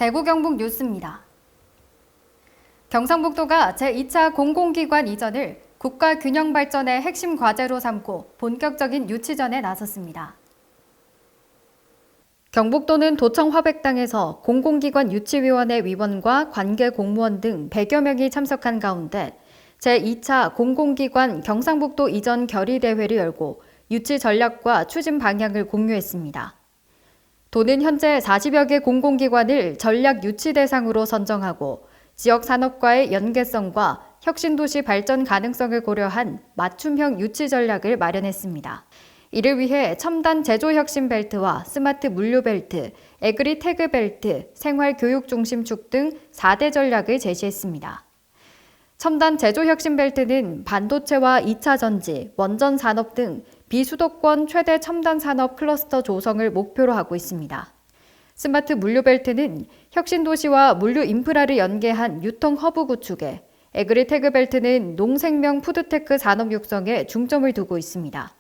대구 경북 뉴스입니다. 경상북도가 제2차 공공기관 이전을 국가 균형 발전의 핵심 과제로 삼고 본격적인 유치전에 나섰습니다. 경북도는 도청 화백당에서 공공기관 유치위원회 위원과 관계 공무원 등 100여 명이 참석한 가운데 제2차 공공기관 경상북도 이전 결의대회를 열고 유치 전략과 추진 방향을 공유했습니다. 도는 현재 40여 개 공공기관을 전략 유치 대상으로 선정하고 지역 산업과의 연계성과 혁신도시 발전 가능성을 고려한 맞춤형 유치 전략을 마련했습니다. 이를 위해 첨단 제조혁신 벨트와 스마트 물류 벨트, 에그리태그 벨트, 생활교육 중심축 등 4대 전략을 제시했습니다. 첨단 제조혁신 벨트는 반도체와 2차 전지, 원전 산업 등 비수도권 최대 첨단 산업 클러스터 조성을 목표로 하고 있습니다. 스마트 물류 벨트는 혁신 도시와 물류 인프라를 연계한 유통 허브 구축에, 에그리태그 벨트는 농생명 푸드테크 산업 육성에 중점을 두고 있습니다.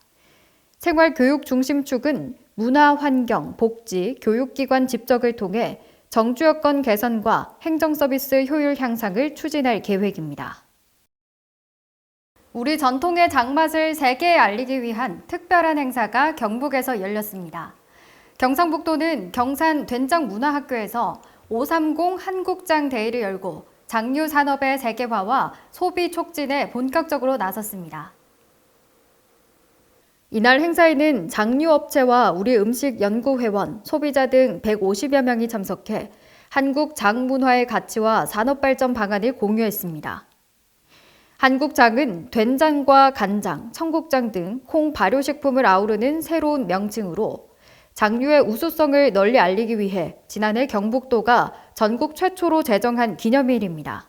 생활교육 중심축은 문화, 환경, 복지, 교육기관 집적을 통해 정주 여건 개선과 행정서비스 효율 향상을 추진할 계획입니다. 우리 전통의 장맛을 세계에 알리기 위한 특별한 행사가 경북에서 열렸습니다. 경상북도는 경산 된장문화학교에서 530 한국장 대회를 열고 장류 산업의 세계화와 소비 촉진에 본격적으로 나섰습니다. 이날 행사에는 장류업체와 우리 음식연구회원, 소비자 등 150여 명이 참석해 한국 장문화의 가치와 산업발전 방안을 공유했습니다. 한국장은 된장과 간장, 청국장 등 콩 발효식품을 아우르는 새로운 명칭으로 장류의 우수성을 널리 알리기 위해 지난해 경북도가 전국 최초로 제정한 기념일입니다.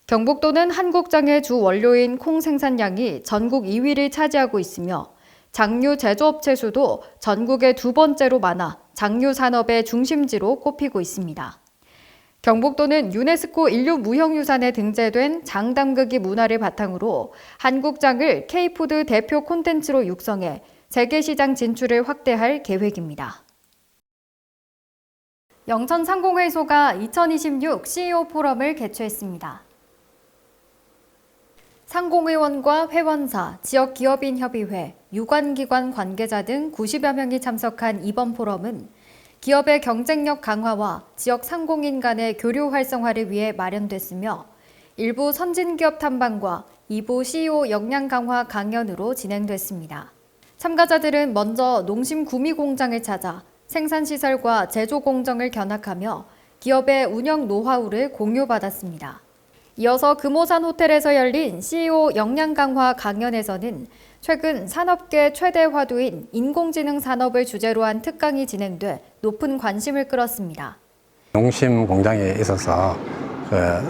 경북도는 한국장의 주 원료인 콩 생산량이 전국 2위를 차지하고 있으며 장류 제조업체 수도 전국의 두 번째로 많아 장류 산업의 중심지로 꼽히고 있습니다. 경북도는 유네스코 인류무형유산에 등재된 장담그기 문화를 바탕으로 한국장을 K푸드 대표 콘텐츠로 육성해 세계시장 진출을 확대할 계획입니다. 영천상공회의소가 2026 CEO 포럼을 개최했습니다. 상공회원과 회원사, 지역기업인협의회, 유관기관 관계자 등 90여 명이 참석한 이번 포럼은 기업의 경쟁력 강화와 지역 상공인 간의 교류 활성화를 위해 마련됐으며 일부 선진기업 탐방과 2부 CEO 역량 강화 강연으로 진행됐습니다. 참가자들은 먼저 농심 구미 공장을 찾아 생산시설과 제조 공정을 견학하며 기업의 운영 노하우를 공유받았습니다. 이어서 금호산 호텔에서 열린 CEO 역량 강화 강연에서는 최근 산업계 최대 화두인 인공지능 산업을 주제로 한 특강이 진행돼 높은 관심을 끌었습니다. 농심 공장에 있어서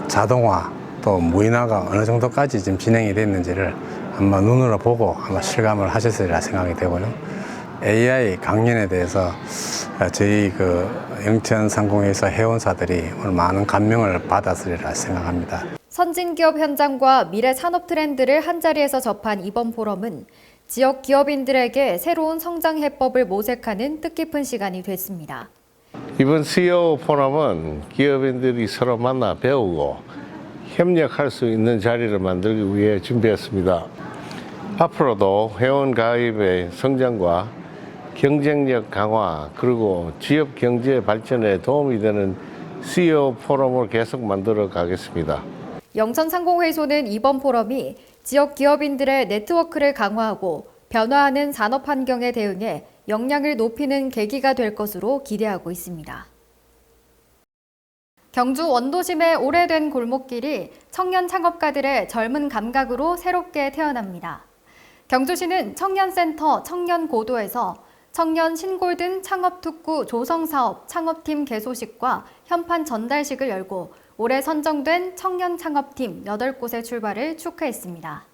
자동화 또 무인화가 어느 정도까지 지금 진행이 됐는지를 한번 눈으로 보고 아마 실감을 하셨으리라 생각이 되고요. AI 강연에 대해서 저희 영천상공회의소 회원사들이 오늘 많은 감명을 받았으리라 생각합니다. 선진기업 현장과 미래 산업 트렌드를 한자리에서 접한 이번 포럼은 지역 기업인들에게 새로운 성장 해법을 모색하는 뜻깊은 시간이 됐습니다. 이번 CEO 포럼은 기업인들이 서로 만나 배우고 협력할 수 있는 자리를 만들기 위해 준비했습니다. 앞으로도 회원 가입의 성장과 경쟁력 강화 그리고 지역 경제 발전에 도움이 되는 CEO 포럼을 계속 만들어 가겠습니다. 영천상공회의소는 이번 포럼이 지역 기업인들의 네트워크를 강화하고 변화하는 산업 환경에 대응해 역량을 높이는 계기가 될 것으로 기대하고 있습니다. 경주 원도심의 오래된 골목길이 청년 창업가들의 젊은 감각으로 새롭게 태어납니다. 경주시는 청년센터 청년고도에서 청년 신골든 창업특구 조성사업 창업팀 개소식과 현판 전달식을 열고 올해 선정된 청년 창업팀 8곳의 출발을 축하했습니다.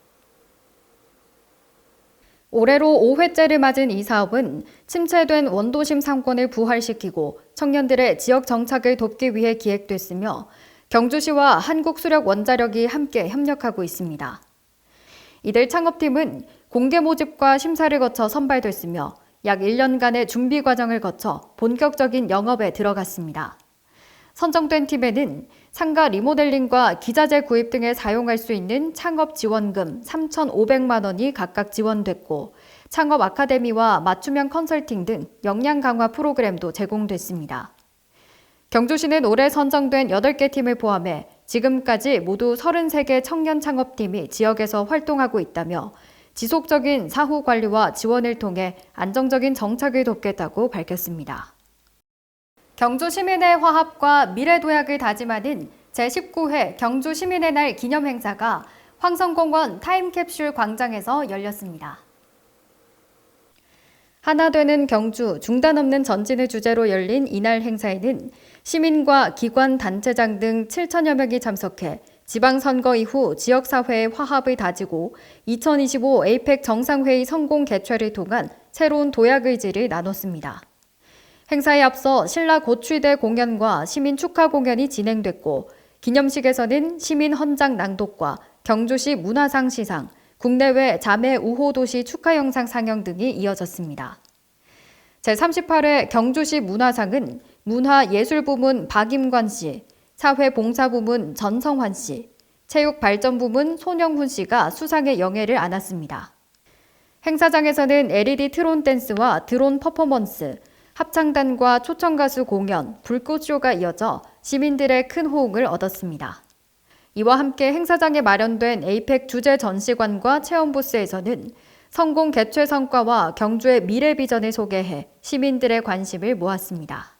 올해로 5회째를 맞은 이 사업은 침체된 원도심 상권을 부활시키고 청년들의 지역 정착을 돕기 위해 기획됐으며 경주시와 한국수력원자력이 함께 협력하고 있습니다. 이들 창업팀은 공개 모집과 심사를 거쳐 선발됐으며 약 1년간의 준비 과정을 거쳐 본격적인 영업에 들어갔습니다. 선정된 팀에는 상가 리모델링과 기자재 구입 등에 사용할 수 있는 창업 지원금 3,500만 원이 각각 지원됐고 창업 아카데미와 맞춤형 컨설팅 등 역량 강화 프로그램도 제공됐습니다. 경주시는 올해 선정된 8개 팀을 포함해 지금까지 모두 33개 청년 창업팀이 지역에서 활동하고 있다며 지속적인 사후 관리와 지원을 통해 안정적인 정착을 돕겠다고 밝혔습니다. 경주 시민의 화합과 미래도약을 다짐하는 제19회 경주 시민의 날 기념 행사가 황성공원 타임캡슐 광장에서 열렸습니다. 하나 되는 경주, 중단 없는 전진을 주제로 열린 이날 행사에는 시민과 기관, 단체장 등 7천여 명이 참석해 지방선거 이후 지역사회의 화합을 다지고 2025 에이펙 정상회의 성공 개최를 통한 새로운 도약 의지를 나눴습니다. 행사에 앞서 신라 고추대 공연과 시민 축하 공연이 진행됐고 기념식에서는 시민 헌장 낭독과 경주시 문화상 시상, 국내외 자매 우호도시 축하 영상 상영 등이 이어졌습니다. 제38회 경주시 문화상은 문화예술부문 박임관 씨, 사회봉사부문 전성환 씨, 체육발전부문 손영훈 씨가 수상의 영예를 안았습니다. 행사장에서는 LED 트론 댄스와 드론 퍼포먼스, 합창단과 초청가수 공연, 불꽃쇼가 이어져 시민들의 큰 호응을 얻었습니다. 이와 함께 행사장에 마련된 에이펙 주재 전시관과 체험 부스에서는 성공 개최 성과와 경주의 미래 비전을 소개해 시민들의 관심을 모았습니다.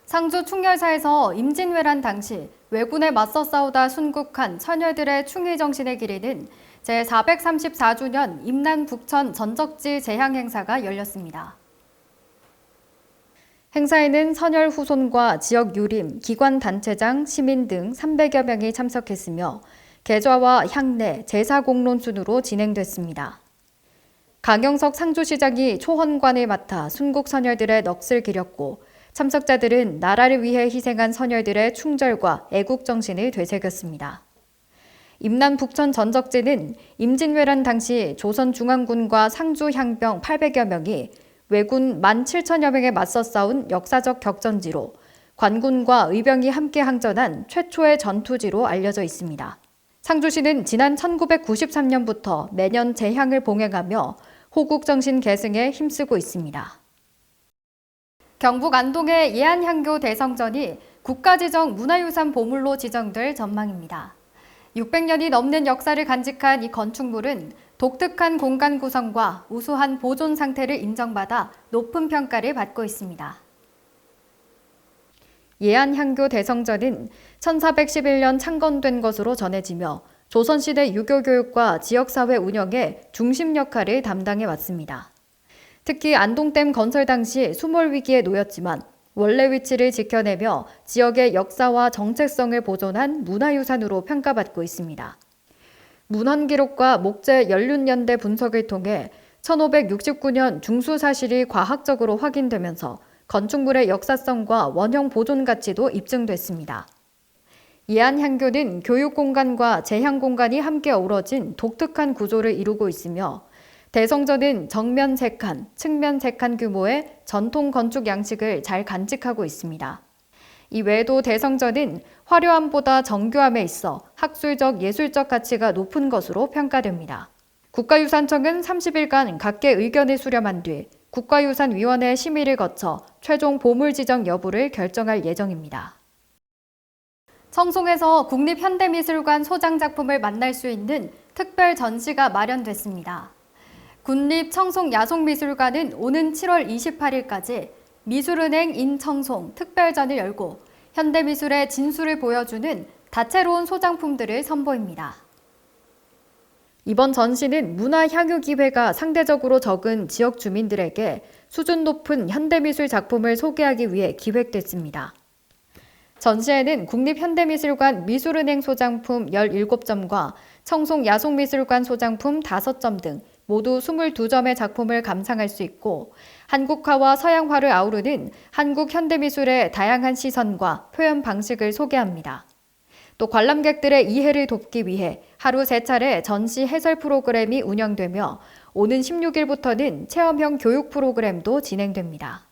상주 충렬사에서 임진왜란 당시 왜군에 맞서 싸우다 순국한 처녀들의 충의 정신을 기리는 제434주년 임난 북천 전적지 제향 행사가 열렸습니다. 행사에는 선열 후손과 지역 유림, 기관 단체장, 시민 등 300여 명이 참석했으며 계좌와 향례, 제사 공론 순으로 진행됐습니다. 강영석 상주시장이 초헌관을 맡아 순국 선열들의 넋을 기렸고 참석자들은 나라를 위해 희생한 선열들의 충절과 애국 정신을 되새겼습니다. 임난 북천 전적지는 임진왜란 당시 조선중앙군과 상주 향병 800여 명이 왜군 17,000여 명에 맞서 싸운 역사적 격전지로 관군과 의병이 함께 항전한 최초의 전투지로 알려져 있습니다. 상주시는 지난 1993년부터 매년 제향을 봉행하며 호국정신 계승에 힘쓰고 있습니다. 경북 안동의 예안향교 대성전이 국가지정 문화유산 보물로 지정될 전망입니다. 600년이 넘는 역사를 간직한 이 건축물은 독특한 공간 구성과 우수한 보존 상태를 인정받아 높은 평가를 받고 있습니다. 예안향교 대성전은 1411년 창건된 것으로 전해지며 조선시대 유교교육과 지역사회 운영의 중심 역할을 담당해 왔습니다. 특히 안동댐 건설 당시 수몰 위기에 놓였지만 원래 위치를 지켜내며 지역의 역사와 정체성을 보존한 문화유산으로 평가받고 있습니다. 문헌기록과 목재 연륜연대 분석을 통해 1569년 중수 사실이 과학적으로 확인되면서 건축물의 역사성과 원형 보존 가치도 입증됐습니다. 예안향교는 교육공간과 제향공간이 함께 어우러진 독특한 구조를 이루고 있으며 대성전은 정면 3칸, 측면 3칸 규모의 전통 건축 양식을 잘 간직하고 있습니다. 이 외에도 대성전은 화려함보다 정교함에 있어 학술적, 예술적 가치가 높은 것으로 평가됩니다. 국가유산청은 30일간 각계 의견을 수렴한 뒤 국가유산위원회 심의를 거쳐 최종 보물 지정 여부를 결정할 예정입니다. 청송에서 국립현대미술관 소장 작품을 만날 수 있는 특별 전시가 마련됐습니다. 국립청송야송미술관은 오는 7월 28일까지 미술은행 인청송 특별전을 열고 현대미술의 진수를 보여주는 다채로운 소장품들을 선보입니다. 이번 전시는 문화 향유 기회가 상대적으로 적은 지역 주민들에게 수준 높은 현대미술 작품을 소개하기 위해 기획됐습니다. 전시회는 국립현대미술관 미술은행 소장품 17점과 청송야송미술관 소장품 5점 등 모두 22점의 작품을 감상할 수 있고 한국화와 서양화를 아우르는 한국 현대미술의 다양한 시선과 표현 방식을 소개합니다. 또 관람객들의 이해를 돕기 위해 하루 3차례 전시 해설 프로그램이 운영되며 오는 16일부터는 체험형 교육 프로그램도 진행됩니다.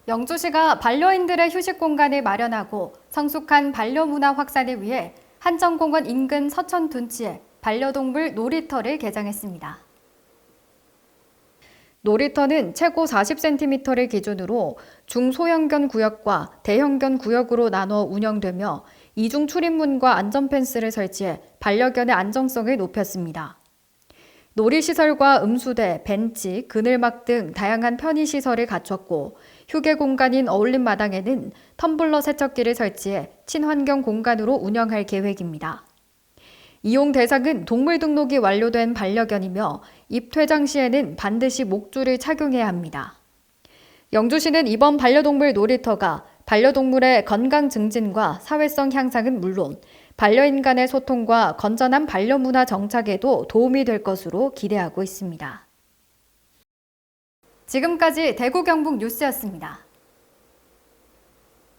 영주시가 반려인들의 휴식 공간을 마련하고 성숙한 반려문화 확산을 위해 한정공원 인근 서천 둔치에 반려동물 놀이터를 개장했습니다. 놀이터는 최고 40cm를 기준으로 중소형견 구역과 대형견 구역으로 나눠 운영되며 이중 출입문과 안전펜스를 설치해 반려견의 안정성을 높였습니다. 놀이시설과 음수대, 벤치, 그늘막 등 다양한 편의시설을 갖췄고 휴게 공간인 어울림 마당에는 텀블러 세척기를 설치해 친환경 공간으로 운영할 계획입니다. 이용 대상은 동물 등록이 완료된 반려견이며 입퇴장 시에는 반드시 목줄을 착용해야 합니다. 영주시는 이번 반려동물 놀이터가 반려동물의 건강 증진과 사회성 향상은 물론 반려인 간의 소통과 건전한 반려문화 정착에도 도움이 될 것으로 기대하고 있습니다. 지금까지 대구 경북 뉴스였습니다.